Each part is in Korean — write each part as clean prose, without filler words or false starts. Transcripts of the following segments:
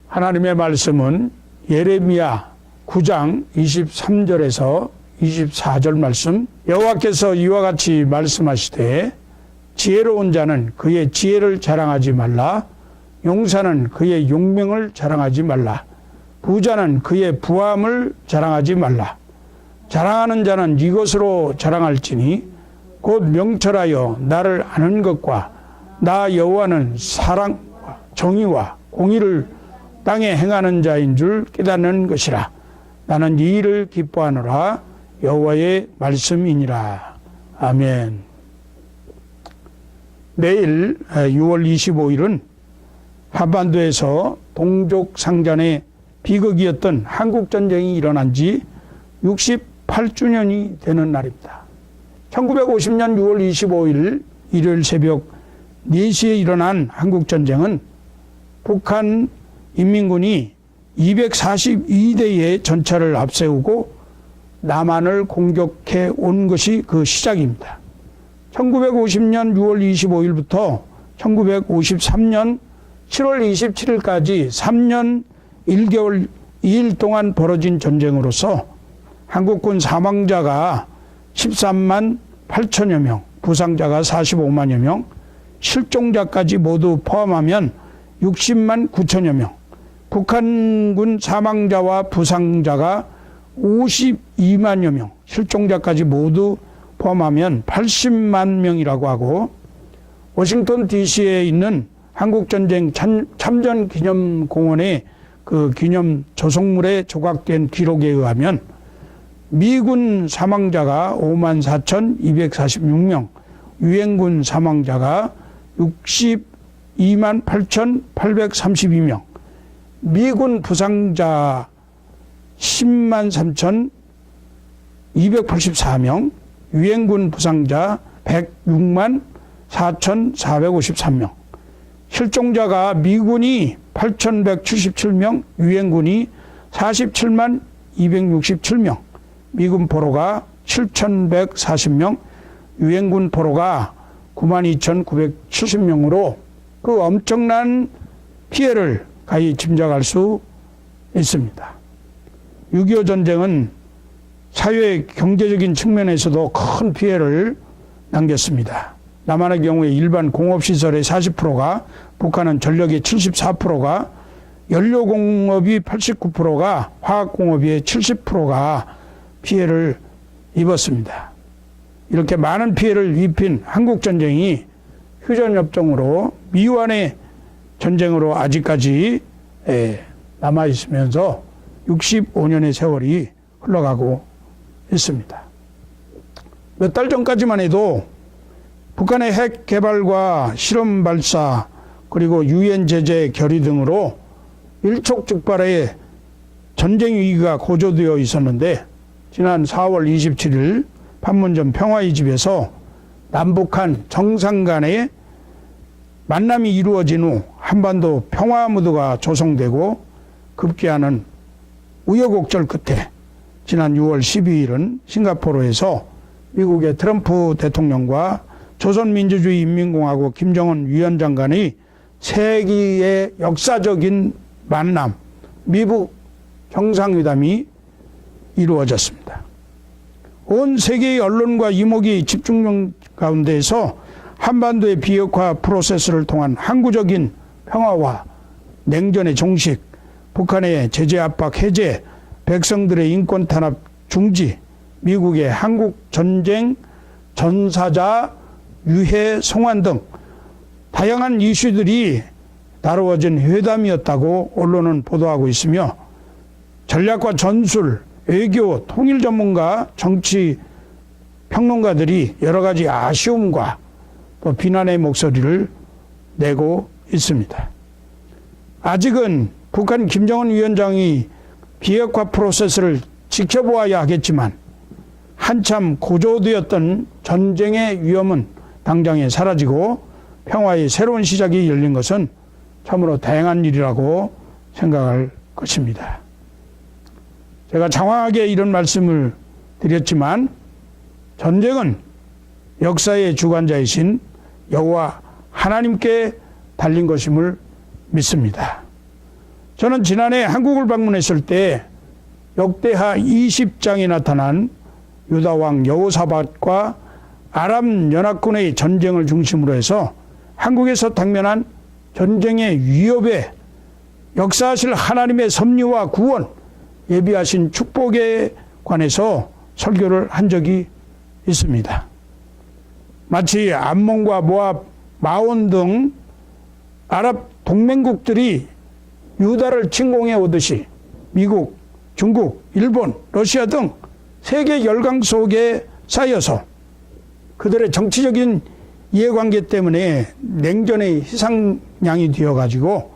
하나님의 말씀은 예레미야 9장 23절에서 24절 말씀, 여호와께서 이와 같이 말씀하시되 지혜로운 자는 그의 지혜를 자랑하지 말라. 용사는 그의 용명을 자랑하지 말라. 부자는 그의 부함을 자랑하지 말라. 자랑하는 자는 이것으로 자랑할지니 곧 명철하여 나를 아는 것과 나 여호와는 사랑과 정의와 공의를 땅에 행하는 자인 줄 깨닫는 것이라. 나는 이 일을 기뻐하노라. 여호와의 말씀이니라. 아멘. 내일 6월 25일은 한반도에서 동족 상잔의 비극이었던 한국전쟁이 일어난 지 68주년이 되는 날입니다. 1950년 6월 25일 일요일 새벽 4시에 일어난 한국전쟁은 북한 인민군이 242대의 전차를 앞세우고 남한을 공격해 온 것이 그 시작입니다. 1950년 6월 25일부터 1953년 7월 27일까지 3년 1개월 2일 동안 벌어진 전쟁으로서 한국군 사망자가 13만 8천여 명, 부상자가 45만여 명, 실종자까지 모두 포함하면 60만 9천여 명, 북한군 사망자와 부상자가 52만여 명, 실종자까지 모두 포함하면 80만 명이라고 하고, 워싱턴 DC에 있는 한국전쟁 참전기념공원의 그 기념 조성물에 조각된 기록에 의하면 미군 사망자가 54,246명, 유엔군 사망자가 62만 8,832명, 미군 부상자 10만 3,284명, 유엔군 부상자 106만 4,453명, 실종자가 미군이 8,177명, 유엔군이 47만 267명, 미군 포로가 7,140명, 유엔군 포로가 92,970명으로 그 엄청난 피해를 가히 짐작할 수 있습니다. 6.25 전쟁은 사회 경제적인 측면에서도 큰 피해를 남겼습니다. 남한의 경우에 일반 공업시설의 40%가, 북한은 전력의 74%가, 연료공업이 89%가, 화학공업의 70%가 피해를 입었습니다. 이렇게 많은 피해를 입힌 한국전쟁이 휴전협정으로 미완의 전쟁으로 아직까지 남아있으면서 65년의 세월이 흘러가고 있습니다. 몇 달 전까지만 해도 북한의 핵 개발과 실험 발사 그리고 유엔 제재 결의 등으로 일촉즉발의 전쟁 위기가 고조되어 있었는데, 지난 4월 27일 판문점 평화의 집에서 남북한 정상 간의 만남이 이루어진 후 한반도 평화 무드가 조성되고 급기야는 우여곡절 끝에 지난 6월 12일은 싱가포르에서 미국의 트럼프 대통령과 조선민주주의인민공화국 김정은 위원장 간의 세기의 역사적인 만남, 미북 정상회담이 이루어졌습니다. 온 세계의 언론과 이목이 집중 가운데에서 한반도의 비핵화 프로세스를 통한 항구적인 평화와 냉전의 종식, 북한의 제재 압박 해제, 백성들의 인권 탄압 중지, 미국의 한국 전쟁 전사자 유해 송환 등 다양한 이슈들이 다루어진 회담이었다고 언론은 보도하고 있으며, 전략과 전술, 외교, 통일 전문가, 정치 평론가들이 여러 가지 아쉬움과 또 비난의 목소리를 내고 있습니다. 아직은 북한 김정은 위원장이 비핵화 프로세스를 지켜보아야 하겠지만, 한참 고조되었던 전쟁의 위험은 당장에 사라지고 평화의 새로운 시작이 열린 것은 참으로 다행한 일이라고 생각할 것입니다. 제가 장황하게 이런 말씀을 드렸지만, 전쟁은 역사의 주관자이신 여호와 하나님께 달린 것임을 믿습니다. 저는 지난해 한국을 방문했을 때 역대하 20장에 나타난 유다왕 여호사밧과 아람 연합군의 전쟁을 중심으로 해서 한국에서 당면한 전쟁의 위협에 역사하실 하나님의 섭리와 구원, 예비하신 축복에 관해서 설교를 한 적이 있습니다. 마치 암몬과 모압, 마온 등 아랍 동맹국들이 유다를 침공해 오듯이 미국, 중국, 일본, 러시아 등 세계 열강 속에 쌓여서 그들의 정치적인 이해관계 때문에 냉전의 희생양이 되어가지고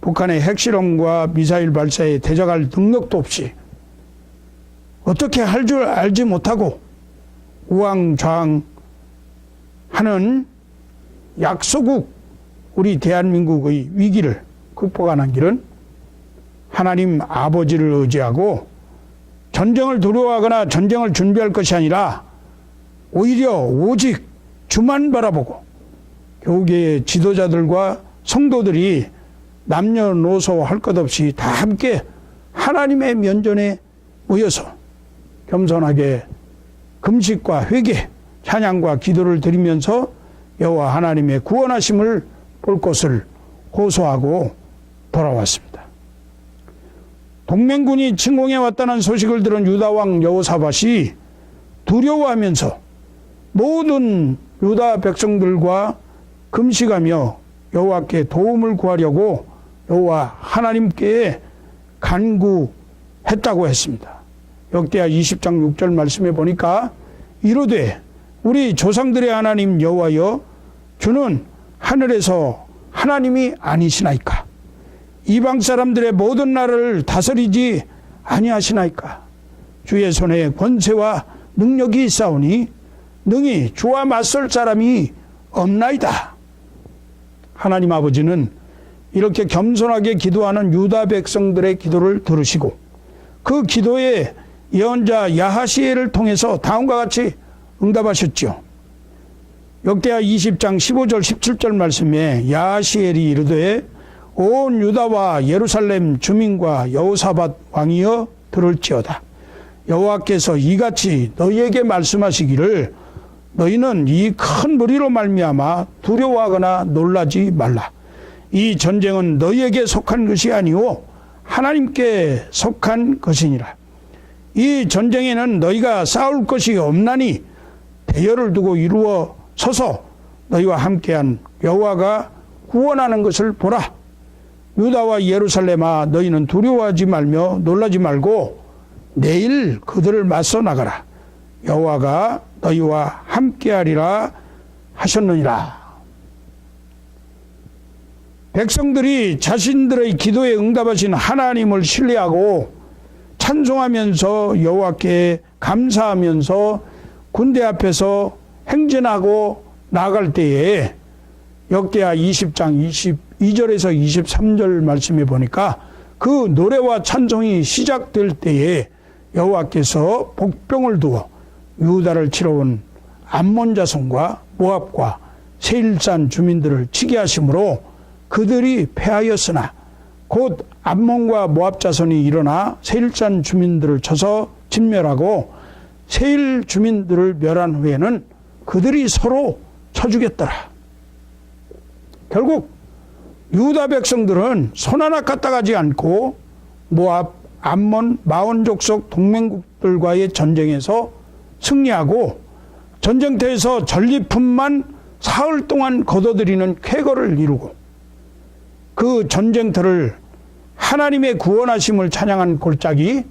북한의 핵실험과 미사일 발사에 대적할 능력도 없이 어떻게 할 줄 알지 못하고 우왕좌왕하는 약소국 우리 대한민국의 위기를 극복하는 길은 하나님 아버지를 의지하고 전쟁을 두려워하거나 전쟁을 준비할 것이 아니라 오히려 오직 주만 바라보고 교계의 지도자들과 성도들이 남녀노소 할 것 없이 다 함께 하나님의 면전에 모여서 겸손하게 금식과 회개, 찬양과 기도를 드리면서 여호와 하나님의 구원하심을 볼 것을 호소하고 돌아왔습니다. 동맹군이 침공해 왔다는 소식을 들은 유다왕 여호사밧이 두려워하면서 모든 유다 백성들과 금식하며 여호와께 도움을 구하려고 여호와 하나님께 간구했다고 했습니다. 역대하 20장 6절 말씀에 보니까 이르되 우리 조상들의 하나님 여호와여 주는 하늘에서 하나님이 아니시나이까? 이방 사람들의 모든 나라를 다스리지 아니하시나이까? 주의 손에 권세와 능력이 있사오니 능히 주와 맞설 사람이 없나이다. 하나님 아버지는 이렇게 겸손하게 기도하는 유다 백성들의 기도를 들으시고 그 기도에 예언자 야하시엘을 통해서 다음과 같이 응답하셨죠. 역대하 20장 15절 17절 말씀에 야하시엘이 이르되 온 유다와 예루살렘 주민과 여호사밧 왕이여 들을지어다. 여호와께서 이같이 너희에게 말씀하시기를 너희는 이 큰 무리로 말미암아 두려워하거나 놀라지 말라. 이 전쟁은 너희에게 속한 것이 아니오 하나님께 속한 것이니라. 이 전쟁에는 너희가 싸울 것이 없나니 대열을 두고 이루어 서서 너희와 함께한 여호와가 구원하는 것을 보라. 유다와 예루살렘아 너희는 두려워하지 말며 놀라지 말고 내일 그들을 맞서 나가라. 여호와가 너희와 함께하리라 하셨느니라. 백성들이 자신들의 기도에 응답하신 하나님을 신뢰하고 찬송하면서 여호와께 감사하면서 군대 앞에서 행진하고 나갈 때에 역대하 20장 22절에서 23절 말씀에 보니까 그 노래와 찬송이 시작될 때에 여호와께서 복병을 두어 유다를 치러 온 암몬 자손과 모압과 세일산 주민들을 치게 하심으로 그들이 패하였으나 곧 암몬과 모압 자손이 일어나 세일산 주민들을 쳐서 진멸하고 세일 주민들을 멸한 후에는 그들이 서로 쳐주겠더라. 결국 유다 백성들은 손 하나 까딱하지 않고 모압, 암몬, 마온 족속 동맹국들과의 전쟁에서 승리하고 전쟁터에서 전리품만 사흘 동안 거둬들이는 쾌거를 이루고 그 전쟁터를 하나님의 구원하심을 찬양한 골짜기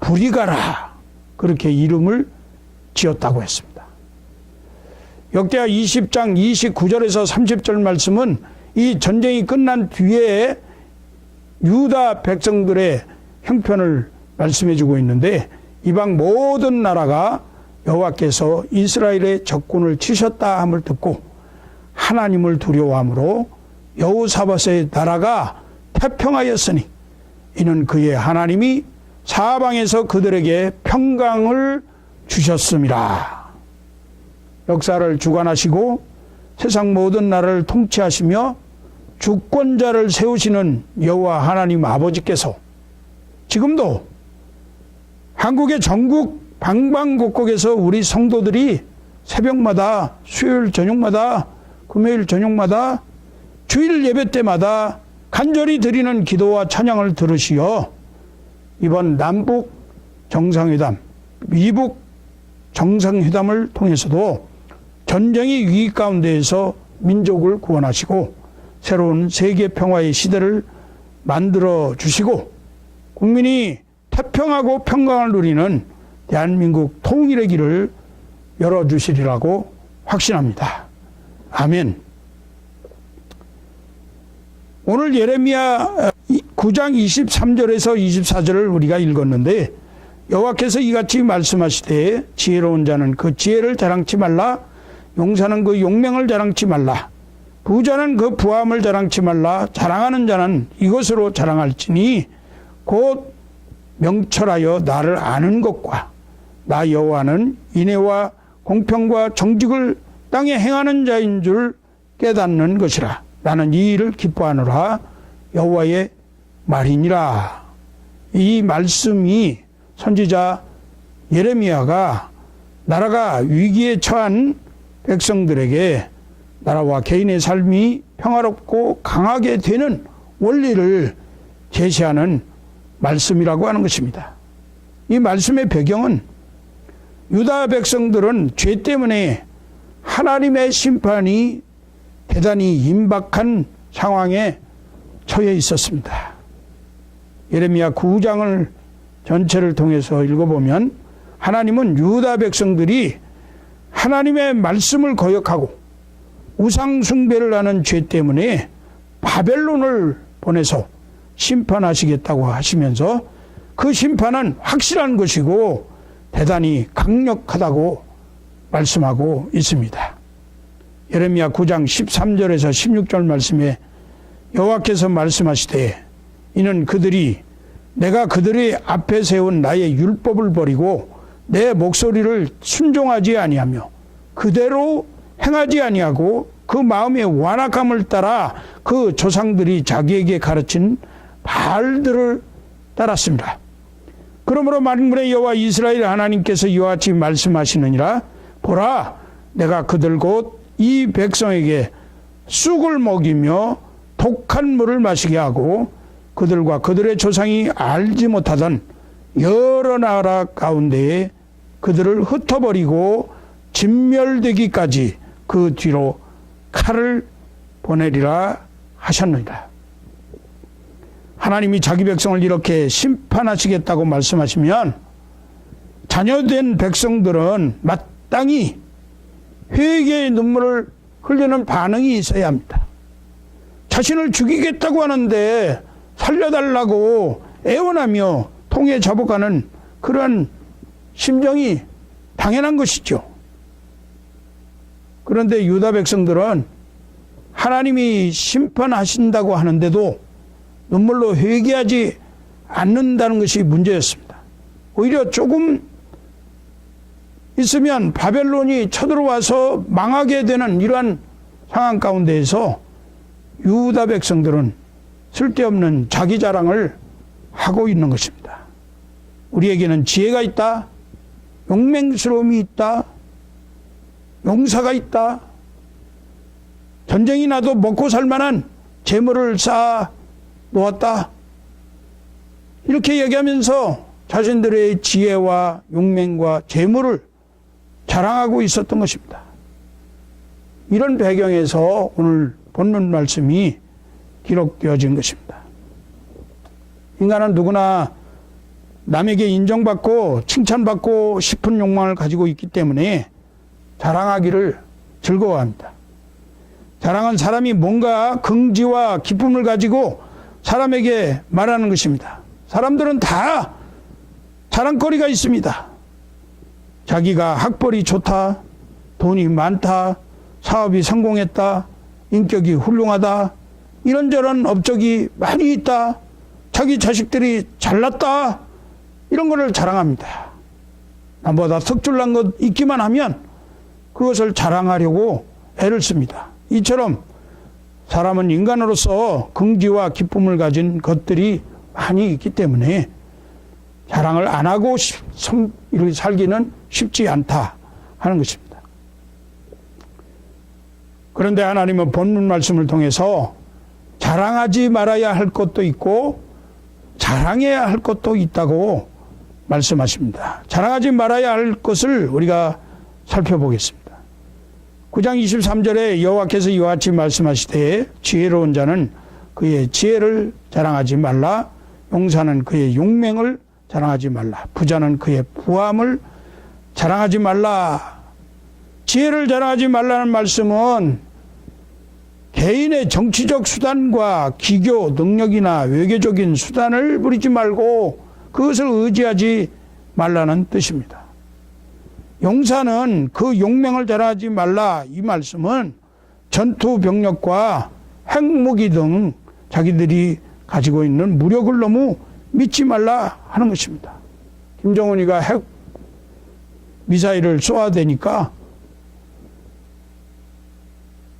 브리가라 그렇게 이름을 지었다고 했습니다. 역대하 20장 29절에서 30절 말씀은 이 전쟁이 끝난 뒤에 유다 백성들의 형편을 말씀해 주고 있는데 이방 모든 나라가 여호와께서 이스라엘의 적군을 치셨다 함을 듣고 하나님을 두려워함으로 여호사밧의 나라가 태평하였으니 이는 그의 하나님이 사방에서 그들에게 평강을 주셨음이라. 역사를 주관하시고 세상 모든 나라를 통치하시며 주권자를 세우시는 여호와 하나님 아버지께서 지금도 한국의 전국 방방곡곡에서 우리 성도들이 새벽마다, 수요일 저녁마다, 금요일 저녁마다, 주일 예배 때마다 간절히 드리는 기도와 찬양을 들으시어 이번 남북 정상회담, 미북 정상회담을 통해서도 전쟁의 위기 가운데에서 민족을 구원하시고 새로운 세계 평화의 시대를 만들어 주시고 국민이 태평하고 평강을 누리는 대한민국 통일의 길을 열어주시리라고 확신합니다. 아멘. 오늘 예레미야 9장 23절에서 24절을 우리가 읽었는데 여호와께서 이같이 말씀하시되 지혜로운 자는 그 지혜를 자랑치 말라, 용사는 그 용맹을 자랑치 말라, 부자는 그 부함을 자랑치 말라. 자랑하는 자는 이것으로 자랑할지니 곧 명철하여 나를 아는 것과 나 여호와는 인애와 공평과 정직을 땅에 행하는 자인 줄 깨닫는 것이라. 나는 이 일을 기뻐하노라. 여호와의 말이니라. 이 말씀이 선지자 예레미야가 나라가 위기에 처한 백성들에게 나라와 개인의 삶이 평화롭고 강하게 되는 원리를 제시하는 말씀이라고 하는 것입니다. 이 말씀의 배경은 유다 백성들은 죄 때문에 하나님의 심판이 대단히 임박한 상황에 처해 있었습니다. 예레미야 9장을 전체를 통해서 읽어보면 하나님은 유다 백성들이 하나님의 말씀을 거역하고 우상 숭배를 하는 죄 때문에 바벨론을 보내서 심판하시겠다고 하시면서 그 심판은 확실한 것이고 대단히 강력하다고 말씀하고 있습니다. 예레미야 9장 13절에서 16절 말씀에 여호와께서 말씀하시되 이는 그들이 내가 그들의 앞에 세운 나의 율법을 버리고 내 목소리를 순종하지 아니하며 그대로 행하지 아니하고 그 마음의 완악함을 따라 그 조상들이 자기에게 가르친 바알들을 따랐습니다. 그러므로 만군의 여호와 이스라엘 하나님께서 이와 같이 말씀하시느니라. 보라, 내가 그들 곧 이 백성에게 쑥을 먹이며 독한 물을 마시게 하고 그들과 그들의 조상이 알지 못하던 여러 나라 가운데에 그들을 흩어버리고 진멸되기까지 그 뒤로 칼을 보내리라 하셨느니라. 하나님이 자기 백성을 이렇게 심판하시겠다고 말씀하시면 자녀된 백성들은 마땅히 회개의 눈물을 흘리는 반응이 있어야 합니다. 자신을 죽이겠다고 하는데 살려달라고 애원하며 통에 잡아가는 그런 심정이 당연한 것이죠. 그런데 유다 백성들은 하나님이 심판하신다고 하는데도 눈물로 회개하지 않는다는 것이 문제였습니다. 오히려 조금 있으면 바벨론이 쳐들어와서 망하게 되는 이러한 상황 가운데에서 유다 백성들은 쓸데없는 자기 자랑을 하고 있는 것입니다. 우리에게는 지혜가 있다, 용맹스러움이 있다, 용사가 있다, 전쟁이 나도 먹고 살만한 재물을 쌓아 놓았다. 이렇게 얘기하면서 자신들의 지혜와 용맹과 재물을 자랑하고 있었던 것입니다. 이런 배경에서 오늘 본문 말씀이 기록되어진 것입니다. 인간은 누구나 남에게 인정받고 칭찬받고 싶은 욕망을 가지고 있기 때문에 자랑하기를 즐거워합니다. 자랑은 사람이 뭔가 긍지와 기쁨을 가지고 사람에게 말하는 것입니다. 사람들은 다 자랑거리가 있습니다. 자기가 학벌이 좋다, 돈이 많다, 사업이 성공했다, 인격이 훌륭하다, 이런저런 업적이 많이 있다, 자기 자식들이 잘났다, 이런 거를 자랑합니다. 남보다 특출난 것 있기만 하면 그것을 자랑하려고 애를 씁니다. 이처럼 사람은 인간으로서 긍지와 기쁨을 가진 것들이 많이 있기 때문에 자랑을 안 하고 이렇게 살기는 쉽지 않다 하는 것입니다. 그런데 하나님은 본문 말씀을 통해서 자랑하지 말아야 할 것도 있고 자랑해야 할 것도 있다고 말씀하십니다. 자랑하지 말아야 할 것을 우리가 살펴보겠습니다. 9장 23절에 여호와께서 이와 같이 말씀하시되 지혜로운 자는 그의 지혜를 자랑하지 말라. 용사는 그의 용맹을 자랑하지 말라. 부자는 그의 부함을 자랑하지 말라. 지혜를 자랑하지 말라는 말씀은 개인의 정치적 수단과 기교, 능력이나 외교적인 수단을 부리지 말고 그것을 의지하지 말라는 뜻입니다. 용사는 그 용맹을 자랑하지 말라. 이 말씀은 전투 병력과 핵무기 등 자기들이 가지고 있는 무력을 너무 믿지 말라 하는 것입니다. 김정은이가 핵 미사일을 쏘아대니까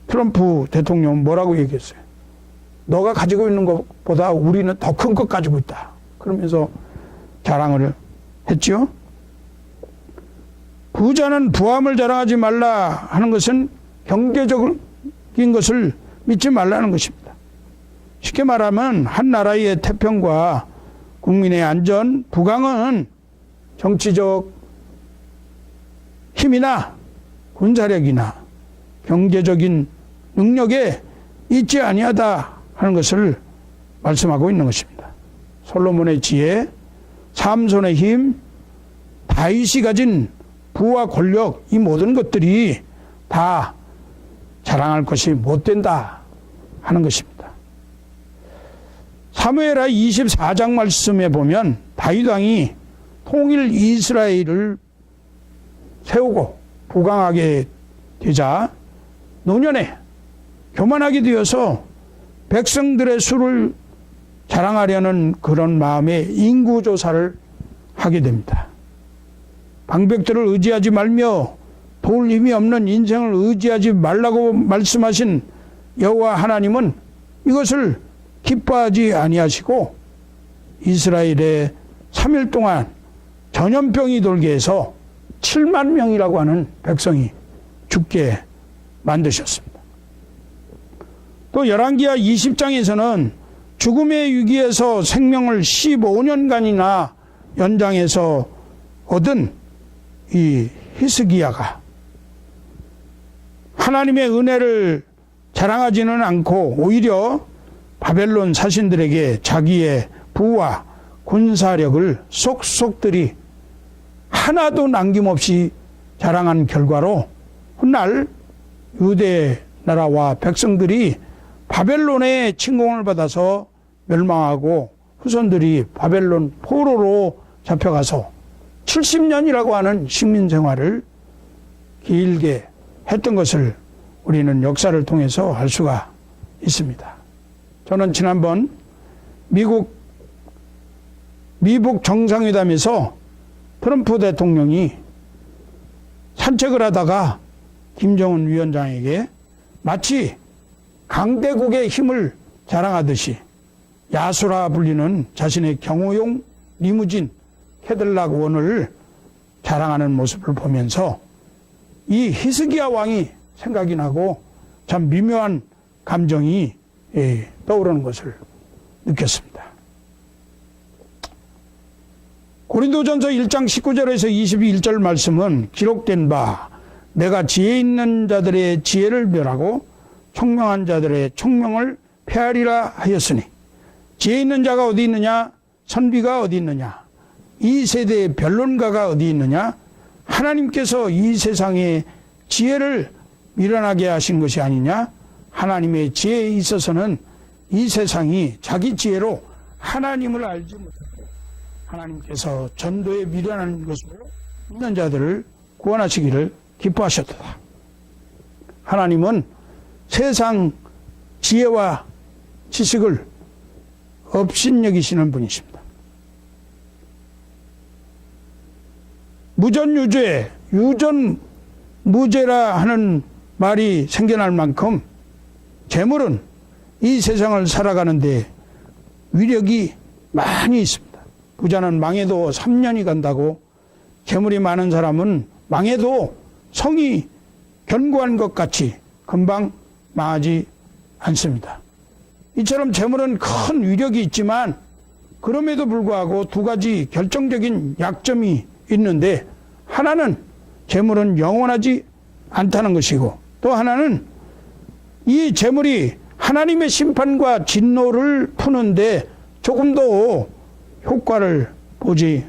트럼프 대통령은 뭐라고 얘기했어요? 너가 가지고 있는 것보다 우리는 더 큰 것 가지고 있다. 그러면서 자랑을 했죠. 부자는 부함을 자랑하지 말라 하는 것은 경제적인 것을 믿지 말라는 것입니다. 쉽게 말하면 한 나라의 태평과 국민의 안전, 부강은 정치적 힘이나 군사력이나 경제적인 능력에 있지 아니하다 하는 것을 말씀하고 있는 것입니다. 솔로몬의 지혜, 삼손의 힘, 다윗이 가진 부와 권력, 이 모든 것들이 다 자랑할 것이 못 된다 하는 것입니다. 사무엘하 24장 말씀에 보면 다윗 왕이 통일 이스라엘을 세우고 부강하게 되자 노년에 교만하게 되어서 백성들의 수를 자랑하려는 그런 마음에 인구조사를 하게 됩니다. 방백들을 의지하지 말며 도울 힘이 없는 인생을 의지하지 말라고 말씀하신 여호와 하나님은 이것을 기뻐하지 아니하시고 이스라엘에 3일 동안 전염병이 돌게 해서 7만 명이라고 하는 백성이 죽게 만드셨습니다. 또 열왕기하 20장에서는 죽음의 위기에서 생명을 15년간이나 연장해서 얻은 이 히스기야가 하나님의 은혜를 자랑하지는 않고 오히려 바벨론 사신들에게 자기의 부와 군사력을 속속들이 하나도 남김없이 자랑한 결과로 훗날 유대 나라와 백성들이 바벨론의 침공을 받아서 멸망하고 후손들이 바벨론 포로로 잡혀가서 70년이라고 하는 식민 생활을 길게 했던 것을 우리는 역사를 통해서 알 수가 있습니다. 저는 지난번 미국 정상회담에서 트럼프 대통령이 산책을 하다가 김정은 위원장에게 마치 강대국의 힘을 자랑하듯이 야수라 불리는 자신의 경호용 리무진 캐딜락 원을 자랑하는 모습을 보면서 이 히스기야 왕이 생각이 나고 참 미묘한 감정이 떠오르는 것을 느꼈습니다. 고린도전서 1장 19절에서 21절 말씀은 기록된 바 내가 지혜 있는 자들의 지혜를 멸하고 총명한 자들의 총명을 폐하리라 하였으니 지혜 있는 자가 어디 있느냐? 선비가 어디 있느냐? 이 세대의 변론가가 어디 있느냐? 하나님께서 이 세상의 지혜를 미련하게 하신 것이 아니냐? 하나님의 지혜에 있어서는 이 세상이 자기 지혜로 하나님을 알지 못하고 하나님께서 전도에 미련한 것으로 있는 자들을 구원하시기를 기뻐하셨다. 하나님은 세상 지혜와 지식을 업신여기시는 분이십니다. 무전유죄, 유전무죄라 하는 말이 생겨날 만큼 재물은 이 세상을 살아가는데 위력이 많이 있습니다. 부자는 망해도 3년이 간다고 재물이 많은 사람은 망해도 성이 견고한 것 같이 금방 망하지 않습니다. 이처럼 재물은 큰 위력이 있지만 그럼에도 불구하고 두 가지 결정적인 약점이 있는데, 하나는 재물은 영원하지 않다는 것이고, 또 하나는 이 재물이 하나님의 심판과 진노를 푸는데 조금도 효과를 보지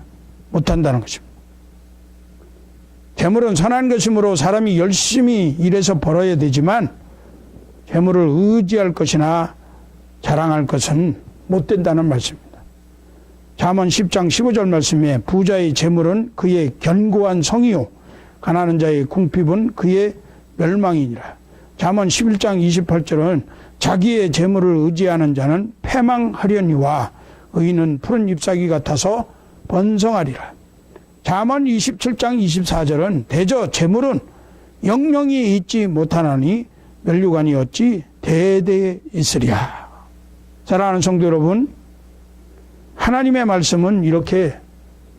못한다는 것입니다. 재물은 선한 것이므로 사람이 열심히 일해서 벌어야 되지만 재물을 의지할 것이나 자랑할 것은 못 된다는 말씀입니다. 잠언 10장 15절 말씀에 부자의 재물은 그의 견고한 성이요 가난한 자의 궁핍은 그의 멸망이니라. 잠언 11장 28절은 자기의 재물을 의지하는 자는 패망하려니와 의인은 푸른 잎사귀 같아서 번성하리라. 잠언 27장 24절은 대저 재물은 영영이 있지 못하나니 면류관이 어찌 대대에 있으랴. 사랑하는 성도 여러분, 하나님의 말씀은 이렇게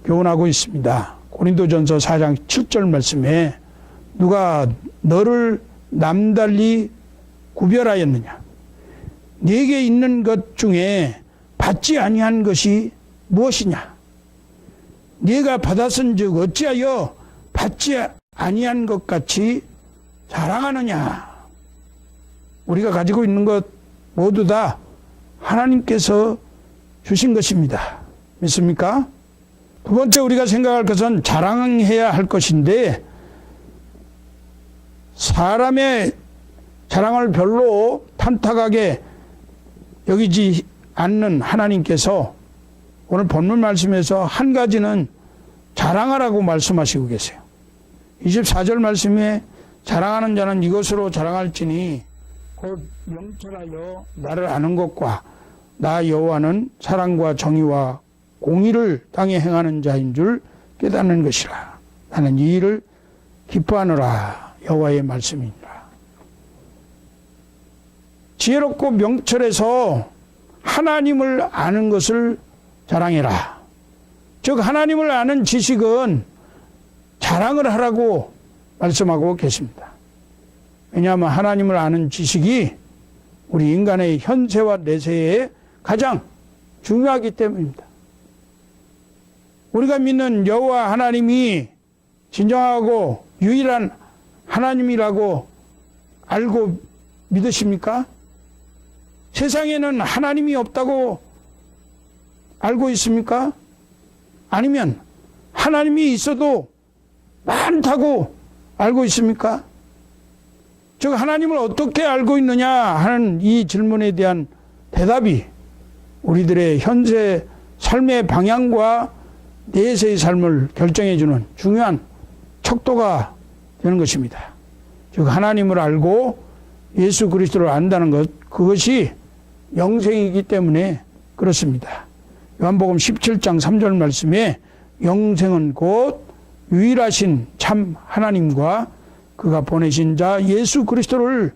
교훈하고 있습니다. 고린도전서 4장 7절 말씀에 누가 너를 남달리 구별하였느냐? 네게 있는 것 중에 받지 아니한 것이 무엇이냐? 네가 받았은즉 어찌하여 받지 아니한 것 같이 자랑하느냐? 우리가 가지고 있는 것 모두 다 하나님께서 주신 것입니다. 믿습니까? 두 번째 우리가 생각할 것은 자랑해야 할 것인데, 사람의 자랑을 별로 탐탁하게 여기지 않는 하나님께서 오늘 본문 말씀에서 한 가지는 자랑하라고 말씀하시고 계세요. 24절 말씀에 자랑하는 자는 이것으로 자랑할지니 곧 명철하여 나를 아는 것과 나 여호와는 사랑과 정의와 공의를 땅에 행하는 자인 줄 깨닫는 것이라. 나는 이 일을 기뻐하노라. 여호와의 말씀이니라. 지혜롭고 명철해서 하나님을 아는 것을 자랑해라. 즉 하나님을 아는 지식은 자랑을 하라고 말씀하고 계십니다. 왜냐하면 하나님을 아는 지식이 우리 인간의 현세와 내세에 가장 중요하기 때문입니다. 우리가 믿는 여호와 하나님이 진정하고 유일한 하나님이라고 알고 믿으십니까? 세상에는 하나님이 없다고 알고 있습니까? 아니면 하나님이 있어도 많다고 알고 있습니까? 즉 하나님을 어떻게 알고 있느냐 하는 이 질문에 대한 대답이 우리들의 현재 삶의 방향과 내세의 삶을 결정해주는 중요한 척도가 되는 것입니다. 즉 하나님을 알고 예수 그리스도를 안다는 것, 그것이 영생이기 때문에 그렇습니다. 요한복음 17장 3절 말씀에 영생은 곧 유일하신 참 하나님과 그가 보내신 자 예수 그리스도를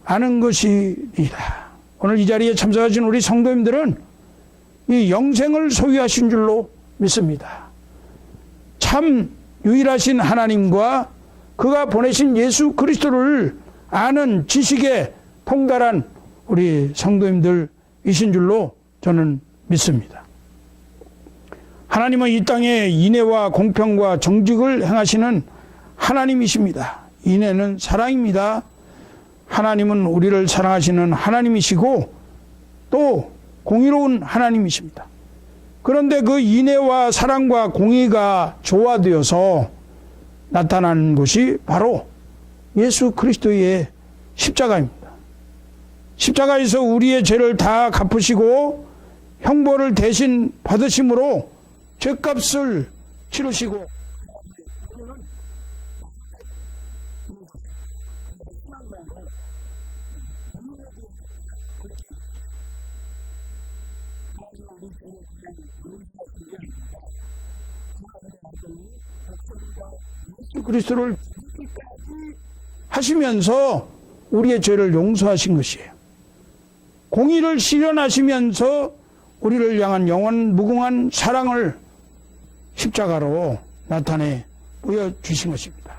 아는 것이니라. 오늘 이 자리에 참석하신 우리 성도님들은 이 영생을 소유하신 줄로 믿습니다. 참 유일하신 하나님과 그가 보내신 예수 그리스도를 아는 지식에 통달한 우리 성도님들이신 줄로 저는 믿습니다. 하나님은 이 땅에 인애와 공평과 정직을 행하시는 하나님이십니다. 인애는 사랑입니다. 하나님은 우리를 사랑하시는 하나님이시고 또 공의로운 하나님이십니다. 그런데 그 인애와 사랑과 공의가 조화되어서 나타나는 것이 바로 예수 그리스도의 십자가입니다. 십자가에서 우리의 죄를 다 갚으시고 형벌을 대신 받으심으로 죄값을 치르시고 그리스도를 하시면서 우리의 죄를 용서하신 것이에요. 공의를 실현하시면서 우리를 향한 영원 무궁한 사랑을 십자가로 나타내 보여주신 것입니다.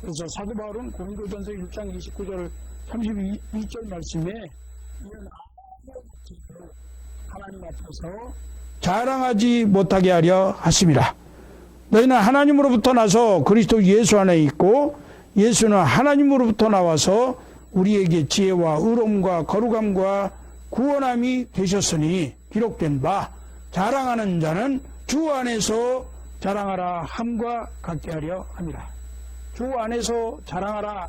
그래서 사도 바울은 고린도전서 1장 29절 32절 말씀에 이런 하나님 앞에서 자랑하지 못하게 하려 하심이라. 너희는 하나님으로부터 나서 그리스도 예수 안에 있고 예수는 하나님으로부터 나와서 우리에게 지혜와 의로움과 거룩함과 구원함이 되셨으니 기록된 바 자랑하는 자는 주 안에서 자랑하라 함과 같게 하려 함이라. 주 안에서 자랑하라.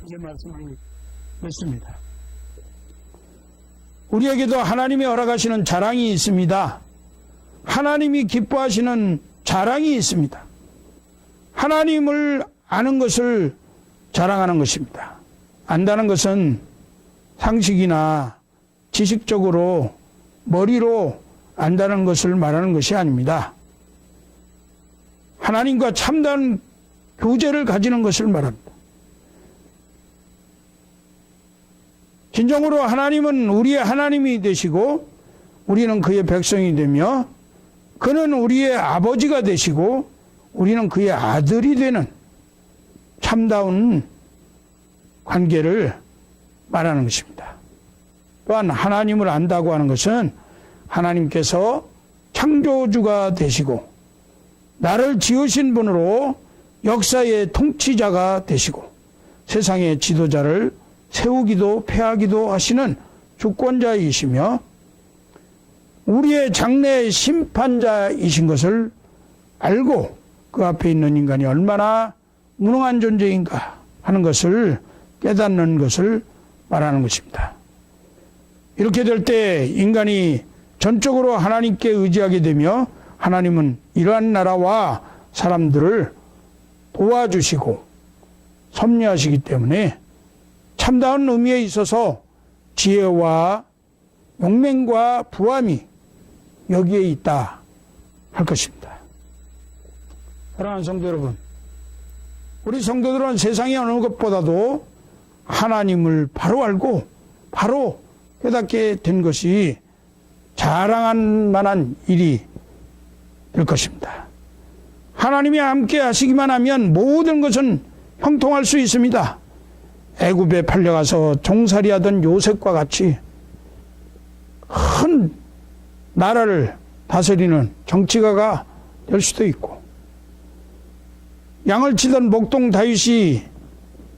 이제 말씀을 맺습니다. 우리에게도 하나님이 허락하시는 자랑이 있습니다. 하나님이 기뻐하시는 자랑이 있습니다. 하나님을 아는 것을 자랑하는 것입니다. 안다는 것은 상식이나 지식적으로 머리로 안다는 것을 말하는 것이 아닙니다. 하나님과 참다한 교제를 가지는 것을 말합니다. 진정으로 하나님은 우리의 하나님이 되시고 우리는 그의 백성이 되며 그는 우리의 아버지가 되시고 우리는 그의 아들이 되는 참다운 관계를 말하는 것입니다. 또한 하나님을 안다고 하는 것은 하나님께서 창조주가 되시고 나를 지으신 분으로 역사의 통치자가 되시고 세상의 지도자를 세우기도 폐하기도 하시는 주권자이시며 우리의 장래의 심판자이신 것을 알고 그 앞에 있는 인간이 얼마나 무능한 존재인가 하는 것을 깨닫는 것을 말하는 것입니다. 이렇게 될 때 인간이 전적으로 하나님께 의지하게 되며 하나님은 이러한 나라와 사람들을 도와주시고 섭리하시기 때문에 참다운 의미에 있어서 지혜와 용맹과 부함이 여기에 있다 할 것입니다. 사랑하는 성도 여러분, 우리 성도들은 세상의 어느 것보다도 하나님을 바로 알고 바로 깨닫게 된 것이 자랑할 만한 일이 될 것입니다. 하나님이 함께 하시기만 하면 모든 것은 형통할 수 있습니다. 애굽에 팔려가서 종살이하던 요셉과 같이 큰 나라를 다스리는 정치가가 될 수도 있고, 양을 치던 목동 다윗이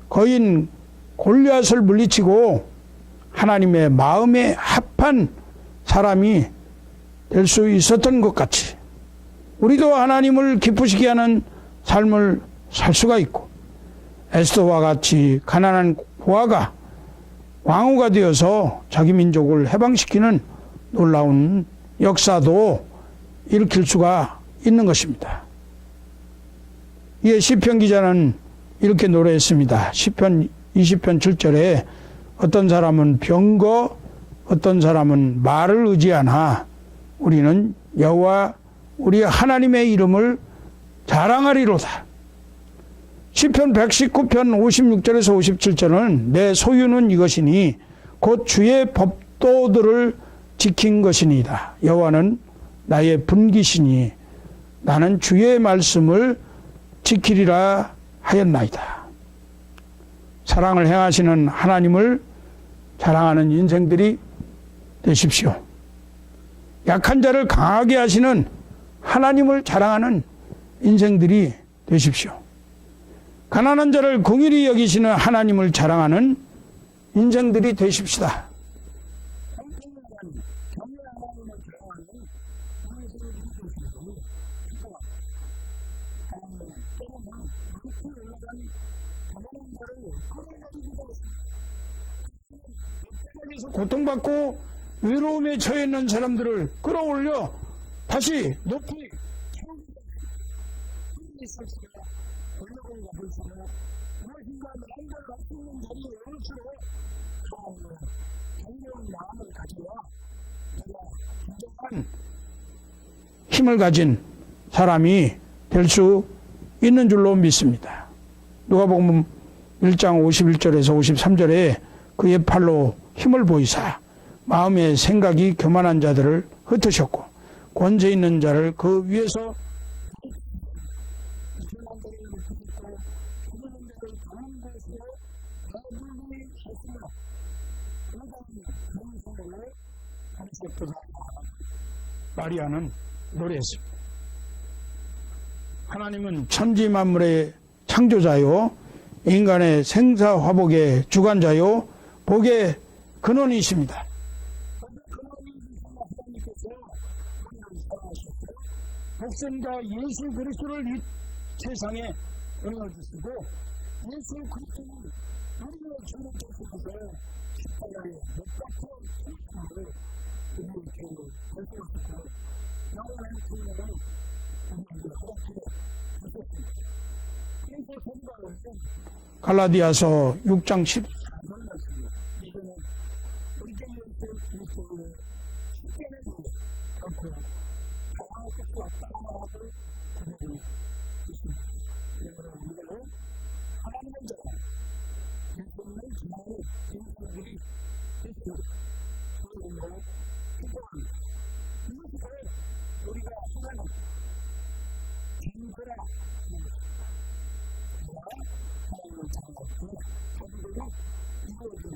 거인 골리앗을 물리치고 하나님의 마음에 합한 사람이 될 수 있었던 것 같이 우리도 하나님을 기쁘시게 하는 삶을 살 수가 있고, 에스더와 같이 가난한 고아가 왕후가 되어서 자기 민족을 해방시키는 놀라운 역사도 일으킬 수가 있는 것입니다. 이에 시편 기자는 이렇게 노래했습니다. 시편 20편 7절에 어떤 사람은 병거, 어떤 사람은 말을 의지하나 우리는 여호와 우리 하나님의 이름을 자랑하리로다. 시편 119편 56절에서 57절은 내 소유는 이것이니 곧 주의 법도들을 지킨 것이니이다. 여호와는 나의 분기시니 나는 주의 말씀을 지키리라 하였나이다. 사랑을 행하시는 하나님을 자랑하는 인생들이 되십시오. 약한 자를 강하게 하시는 하나님을 자랑하는 인생들이 되십시오. 가난한 자를 긍휼히 여기시는 하나님을 자랑하는 인생들이 되십시다. 고통받고 외로움에 처해 있는 사람들을 끌어올려 다시 높이 힘을 가진 사람이 될 수 있는 줄로 믿습니다. 누가복음 1장 51절에서 53절에 그의 팔로 힘을 보이사 마음의 생각이 교만한 자들을 흩으셨고 권세 있는 자를 그 위에서 마리아는 노래했습니다. 하나님은 천지 만물의 창조자요, 인간의 생사화복의 주관자요, 복의 근원이십니다. 목숨과 예수 그리스도를 이 세상에 얻어주시고 예수 그리스도는 우리의 죄를 덮으셔서 십자가에 못 박혀 죽음을 우리에게 결정하셨고 영원한 생명을 우리에게 허락해 주셨습니다. 갈라디아서 6장 10 이거는 우리 교회에서 십자가에 덮고 하나님께서 땅마다 그들을 주십니다. 이거는 하나님의 자가 예수님의 주마를 인생들이 됐고 그들로 기도합니다. 이것이 바로 우리가 하나님 진거라 하나님을 자랑하고 자기들이 이루어지는